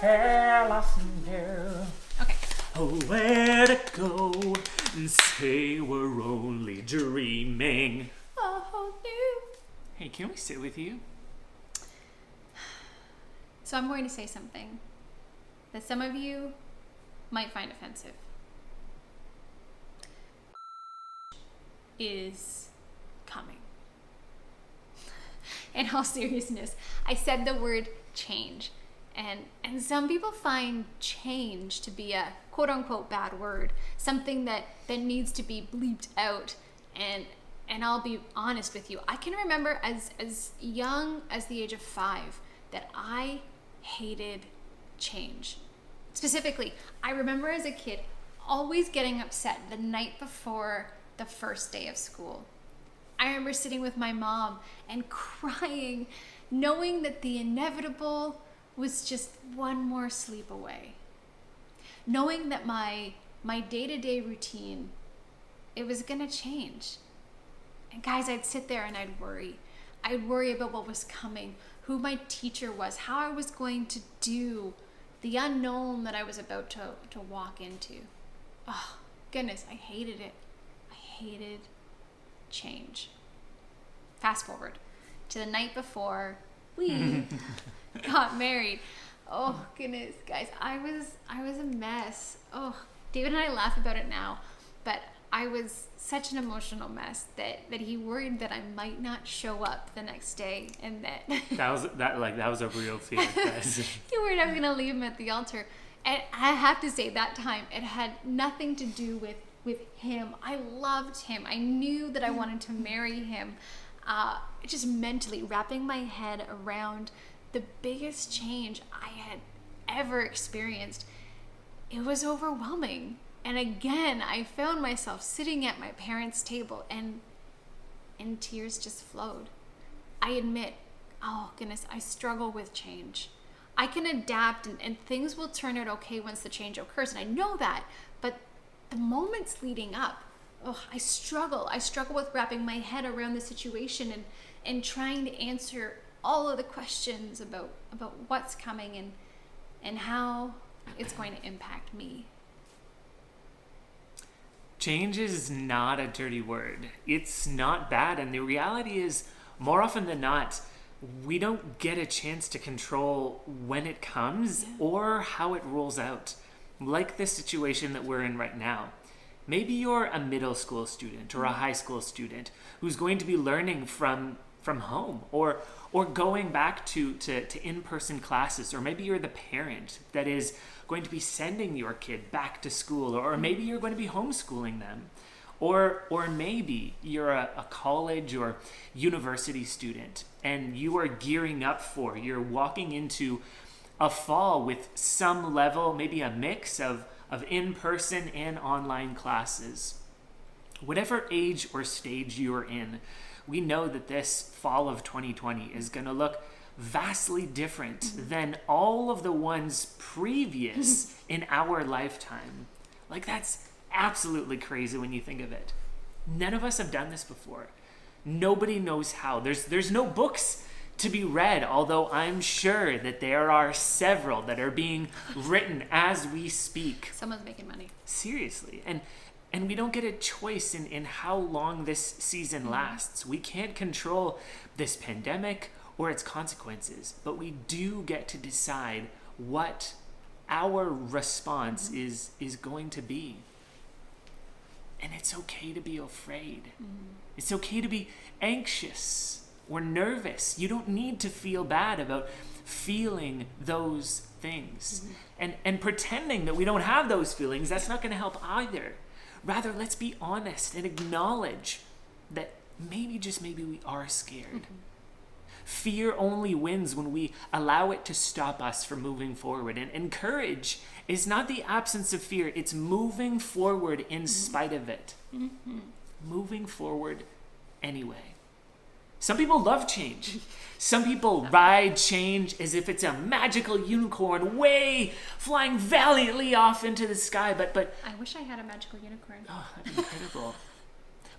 careless and new. Okay. Oh, where to go and say we're only dreaming. Oh, no. Hey, can we sit with you? So I'm going to say something that some of you might find offensive. Is coming. In all seriousness, I said the word change, and some people find change to be a quote unquote bad word, something that needs to be bleeped out. And I'll be honest with you, I can remember as young as the age of 5 that I hated change. Specifically, I remember as a kid always getting upset the night before the first day of school. I remember sitting with my mom and crying, knowing that the inevitable was just one more sleep away. Knowing that my day-to-day routine, it was gonna change. And guys, I'd sit there and I'd worry. I'd worry about what was coming, who my teacher was, how I was going to do, the unknown that I was about to walk into. Oh, goodness, I hated it. I hated change. Fast forward to the night before we got married. Oh, goodness, guys, I was a mess. Oh, David and I laugh about it now, but I was such an emotional mess that he worried that I might not show up the next day, and that was a real fear, guys. He worried I was gonna leave him at the altar. And I have to say, that time it had nothing to do with him. I loved him. I knew that I wanted to marry him. Just mentally wrapping my head around the biggest change I had ever experienced, it was overwhelming. And again, I found myself sitting at my parents' table and tears just flowed. I admit, oh goodness, I struggle with change. I can adapt and things will turn out okay once the change occurs, and I know that, but the moments leading up, I struggle. I struggle with wrapping my head around the situation and trying to answer all of the questions about what's coming and how it's going to impact me. Change is not a dirty word. It's not bad. And the reality is, more often than not, we don't get a chance to control when it comes or how it rolls out. Like this situation that we're in right now. Maybe you're a middle school student or a high school student who's going to be learning from home or going back to in-person classes, or maybe you're the parent that is going to be sending your kid back to school, or maybe you're going to be homeschooling them, or maybe you're a college or university student and you are gearing up you're walking into a fall with some level, maybe a mix of in-person and online classes. Whatever age or stage you're in, we know that this fall of 2020 is going to look vastly different than all of the ones previous in our lifetime. Like, that's absolutely crazy when you think of it. None of us have done this before. Nobody knows how. There's no books to be read, although I'm sure that there are several that are being written as we speak. Someone's making money. Seriously. And we don't get a choice in how long this season lasts. We can't control this pandemic or its consequences, but we do get to decide what our response is going to be. And it's okay to be afraid. It's okay to be anxious or nervous. You don't need to feel bad about feeling those things. And pretending that we don't have those feelings, that's not going to help either. Rather, let's be honest and acknowledge that maybe, just maybe, we are scared. Fear only wins when we allow it to stop us from moving forward. And courage is not the absence of fear. It's moving forward in spite of it. Moving forward anyway. Some people love change. Some people ride change as if it's a magical unicorn flying valiantly off into the sky. But I wish I had a magical unicorn. oh, that'd be incredible.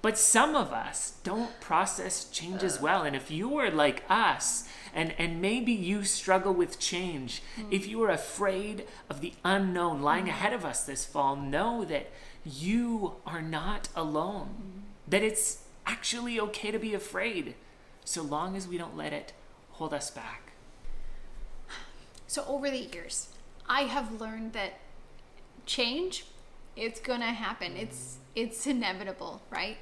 But some of us don't process change as well. And if you are like us, and maybe you struggle with change, if you are afraid of the unknown lying ahead of us this fall, know that you are not alone. That it's actually okay to be afraid, so long as we don't let it hold us back. So over the years, I have learned that change, it's gonna happen. It's inevitable, right?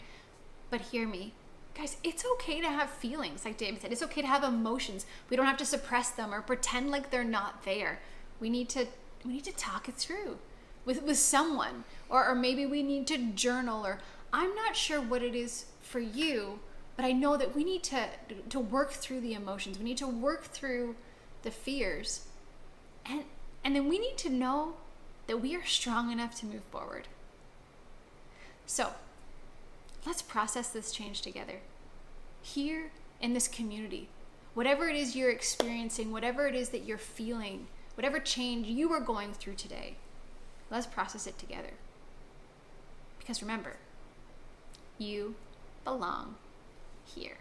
But hear me. Guys, it's okay to have feelings, like David said. It's okay to have emotions. We don't have to suppress them or pretend like they're not there. We need to talk it through with someone, or maybe we need to journal, or I'm not sure what it is for you, but I know that we need to work through the emotions. We need to work through the fears. And then we need to know that we are strong enough to move forward. So, let's process this change together. Here in this community, whatever it is you're experiencing, whatever it is that you're feeling, whatever change you are going through today, let's process it together. Because remember, you belong here.